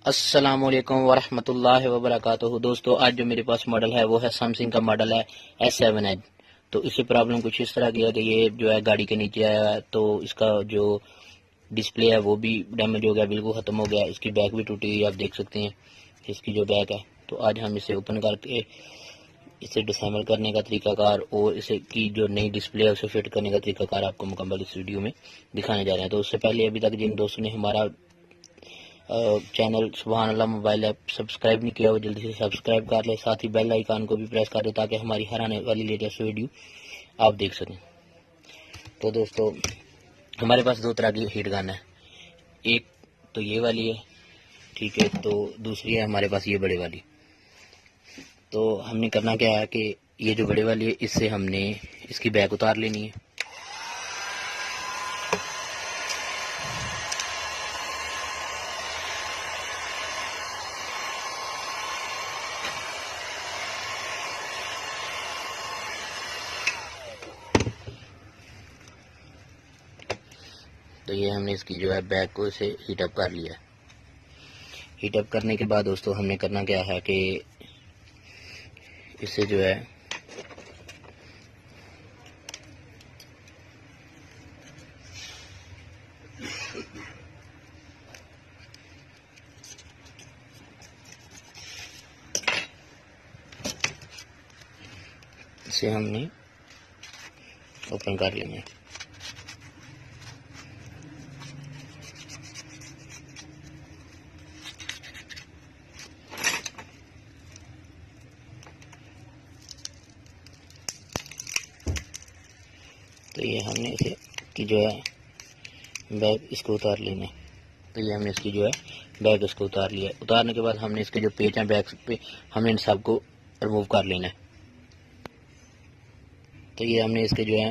अस्सलामुअलैकुम वरहमतुल्लाहि वबरकातुहू। दोस्तों, आज जो मेरे पास मॉडल है वो है सैमसंग का मॉडल है S7 Edge। तो इससे प्रॉब्लम कुछ इस तरह की है कि ये जो है गाड़ी के नीचे आया है, तो इसका जो डिस्प्ले है वो भी डैमेज हो गया, बिल्कुल ख़त्म हो गया। इसकी बैक भी टूटी हुई है, आप देख सकते हैं इसकी जो बैक है। तो आज हम इसे ओपन करके इसे डिसेंबल करने का तरीकाकार और इसे की जो नई डिस्प्ले है उसे फिट करने का तरीकाकार आपको मुकम्मल इस वीडियो में दिखाने जा रहे हैं। तो उससे पहले अभी तक जिन दोस्तों ने हमारा चैनल सुभान अल्लाह मोबाइल ऐप सब्सक्राइब नहीं किया वो जल्दी से सब्सक्राइब कर ले, साथ ही बेल आइकन को भी प्रेस कर दे ताकि हमारी हर आने वाली लेटेस्ट वीडियो आप देख सकें। तो दोस्तों, हमारे पास दो तरह की हीट गन है, एक तो ये वाली है, ठीक है, तो दूसरी है हमारे पास ये बड़े वाली। तो हमने करना क्या है कि ये जो बड़े वाली है इससे हमने इसकी बैक उतार लेनी है। तो ये हमने इसकी जो है बैक को इसे हीटअप कर लिया है। हीटअप करने के बाद दोस्तों हमने करना क्या है कि इसे जो है इसे हमने ओपन कर लेना है। तो ये हमने इसे की जो है बैग इसको उतार लेना है। तो ये हमने इसकी जो है बैग इसको उतार लिया है। उतारने के बाद हमने इसके जो पेच हैं बैग पे हमने इन सब को रिमूव कर लेना है। तो ये हमने इसके जो है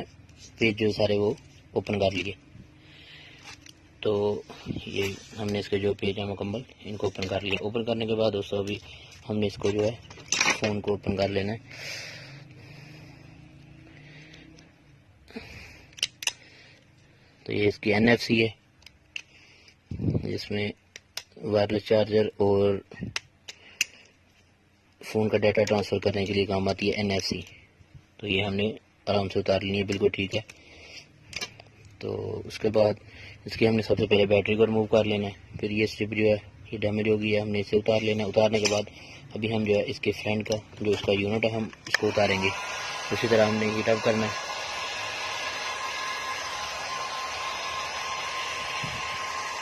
पेज जो सारे वो ओपन कर लिए। तो ये हमने इसके जो पेज हैं मुकम्मल इनको ओपन कर लिया। ओपन करने के बाद दोस्तों अभी हमने इसको जो है फ़ोन को ओपन कर लेना है। तो ये इसकी NFC है जिसमें वायरलेस चार्जर और फ़ोन का डाटा ट्रांसफ़र करने के लिए काम आती है NFC। तो ये हमने आराम से उतार लेनी है, बिल्कुल ठीक है। तो उसके बाद इसकी हमने सबसे पहले बैटरी को रिमूव कर लेना है। फिर ये स्ट्रिप जो है ये डैमेज हो गई है, हमने इसे उतार लेना है। उतारने के बाद अभी हम जो है इसके फ्रंट का जो इसका यूनिट है हम इसको उतारेंगे। उसी तरह हमने हीटअप करना है।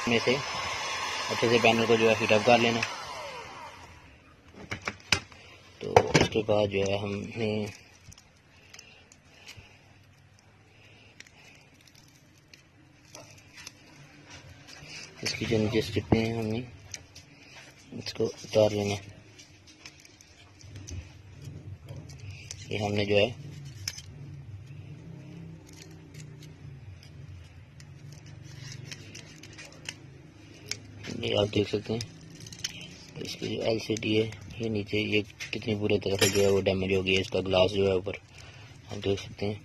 में से अच्छे से पैनल को जो है हीटअप कर लेना। तो उसके बाद जो है हमने इसकी जो नीचे स्ट्रिपें हैं हमने इसको उतार लेना। ये हमने जो है ये आप देख सकते हैं इसकी जो LCD है ये नीचे ये कितनी बुरी तरह से जो है वो डैमेज हो गई है। इसका ग्लास जो है ऊपर आप देख सकते हैं।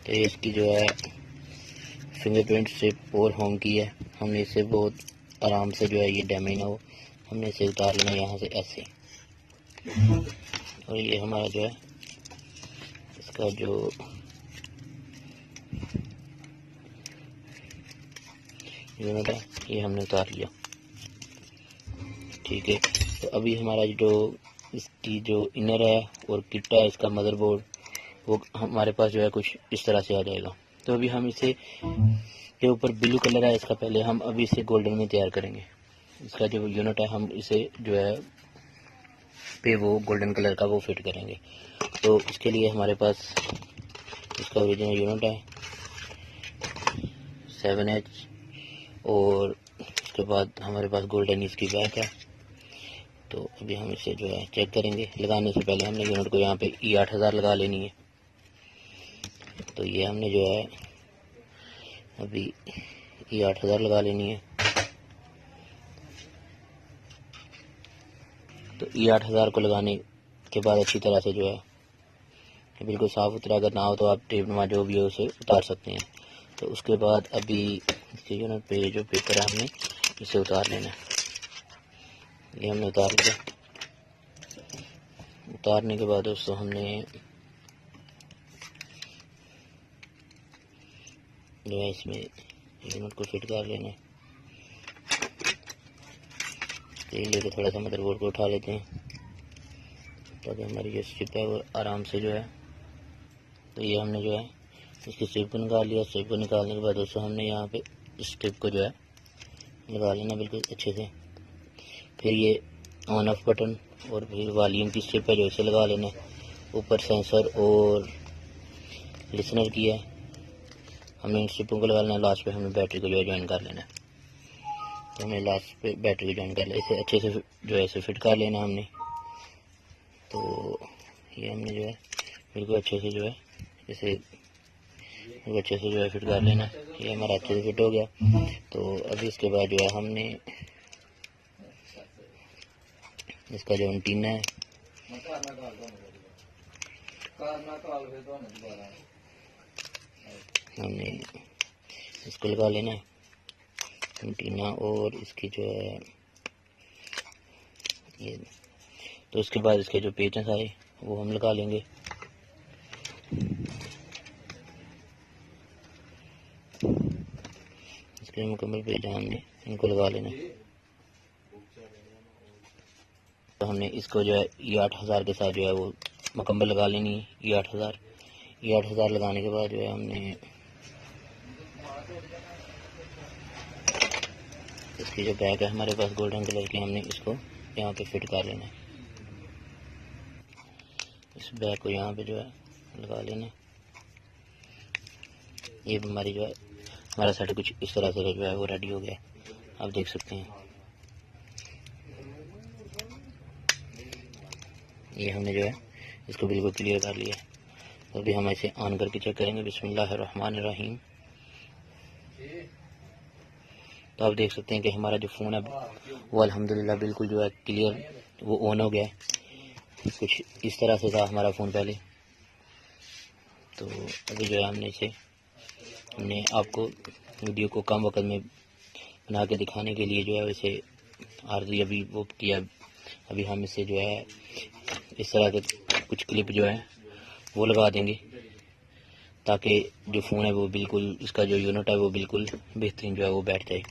तो ये इसकी जो है फिंगरप्रिंट स्ट्रिप और होम की है, हमने इसे बहुत आराम से जो है ये डैमेज ना हो हमने इसे उतार लेना यहाँ से ऐसे। और ये हमारा जो है इसका जो यूनिट है ये हमने उतार लिया, ठीक है। तो अभी हमारा जो इसकी जो इनर है और किट है इसका मदरबोर्ड वो हमारे पास जो है कुछ इस तरह से आ जाएगा। तो अभी हम इसे के ऊपर ब्लू कलर है इसका, पहले हम अभी इसे गोल्डन में तैयार करेंगे। इसका जो यूनिट है हम इसे जो है पे वो गोल्डन कलर का वो फिट करेंगे। तो इसके लिए हमारे पास इसका ओरिजिनल यूनिट है 7H और उसके बाद हमारे पास गोल्डन इसकी बैक है। तो अभी हम इसे जो है चेक करेंगे। लगाने से पहले हमने यूनिट को यहाँ पे E8000 लगा लेनी है। तो ये हमने जो है अभी E8000 लगा लेनी है। तो E8000 को लगाने के बाद अच्छी तरह से जो है बिल्कुल साफ़ सुथरा, अगर ना हो तो आप टेप नुमा जो भी है उसे उतार सकते हैं। तो उसके बाद अभी इसके यूनिट पे जो पेपर है हमने इसे उतार लेना है। ये हमने उतार लिया। उतारने के बाद दोस्तों हमने जो है इसमें यूनिट को फिट कर लेना है। तेल लेके थोड़ा सा मदरबोर्ड को उठा लेते हैं ताकि हमारी जो स्ट्रिप है वो आराम से जो है, तो ये हमने जो है इसकी स्ट्रिप को निकाल लिया। स्ट्रिप को निकालने के बाद दोस्तों हमने यहाँ पे स्ट्रिप को जो है लगा लेना बिल्कुल अच्छे से। फिर ये ऑन ऑफ बटन और फिर वॉल्यूम की स्ट्रिप है जो इसे लगा लेना है। ऊपर सेंसर और लिसनर की है, हमने इन स्ट्रिपों को लगा लेना। लास्ट पे हमने बैटरी को जो है ज्वाइन कर लेना है। तो हमने लास्ट पे बैटरी को ज्वाइन कर लिया। इसे अच्छे से जो है इसे फिट कर लेना हमने। तो ये हमने जो है बिल्कुल अच्छे से जो है इसे अच्छे से जो है फिट कर लेना। ये हमारा अच्छे से फिट हो गया। तो अभी इसके बाद जो है हमने इसका जो एंटीना है हमने इसको लगा लेना है, एंटीना और इसकी जो है ये। तो उसके बाद इसके जो पेच हैं सारे वो हम लगा लेंगे। इसके मुकम्मल पेज हमने इनको लगा लेना है। तो हमने इसको जो है ये 8000 के साथ जो है वो मुकम्मल लगा लेनी है। ये 8000 लगाने के बाद जो है हमने इसकी जो बैक है हमारे पास गोल्डन कलर की, हमने इसको यहाँ पे फिट कर लेना है। इस बैक को यहाँ पे जो है लगा लेना है। ये हमारी जो है हमारा सेट कुछ इस तरह से जो है वो रेडी हो गया, आप देख सकते हैं। ये हमने जो है इसको बिल्कुल क्लियर कर लिया। तो अभी हम इसे ऑन करके चेक करेंगे। बिस्मिल्लाहिर्रहमानिर्रहीम। तो आप देख सकते हैं कि हमारा जो फ़ोन है वो अल्हम्दुलिल्लाह बिल्कुल जो है क्लियर वो ऑन हो गया है। कुछ इस तरह से था हमारा फ़ोन पहले। तो अभी जो है हमने आपको वीडियो को कम वक्त में बना के दिखाने के लिए जो है इसे आरज़ी अभी वो किया। अभी हम इसे जो है इस तरह के कुछ क्लिप जो है वो लगा देंगे ताकि जो फ़ोन है वो बिल्कुल, इसका जो यूनिट है वो बिल्कुल बेहतरीन जो है वो बैठ जाए।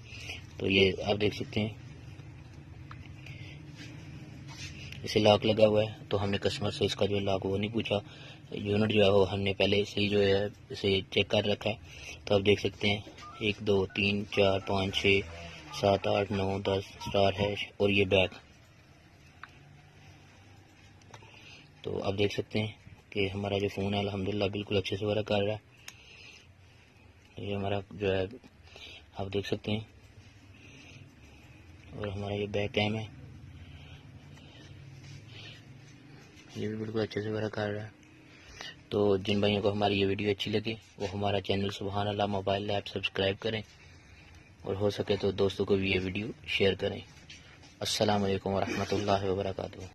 तो ये आप देख सकते हैं इसे लॉक लगा हुआ है। तो हमने कस्टमर से इसका जो लॉक वो नहीं पूछा, यूनिट जो है वो हमने पहले से ही जो है इसे चेक कर रखा है। तो आप देख सकते हैं 1 2 3 4 5 6 7 8 9 10 स्टार है और ये बैक। तो आप देख सकते हैं कि हमारा जो फ़ोन है अल्हम्दुलिल्लाह बिल्कुल अच्छे से वर्क कर रहा है। ये हमारा जो है आप देख सकते हैं, और हमारा ये बैक कैम है ये भी बिल्कुल अच्छे से वर्क कर रहा है। तो जिन भाइयों को हमारी ये वीडियो अच्छी लगे वो हमारा चैनल सुभान अल्लाह मोबाइल ऐप सब्सक्राइब करें, और हो सके तो दोस्तों को भी ये वीडियो शेयर करें। अस्सलाम वालेकुम व रहमतुल्लाहि व बरकातुहू।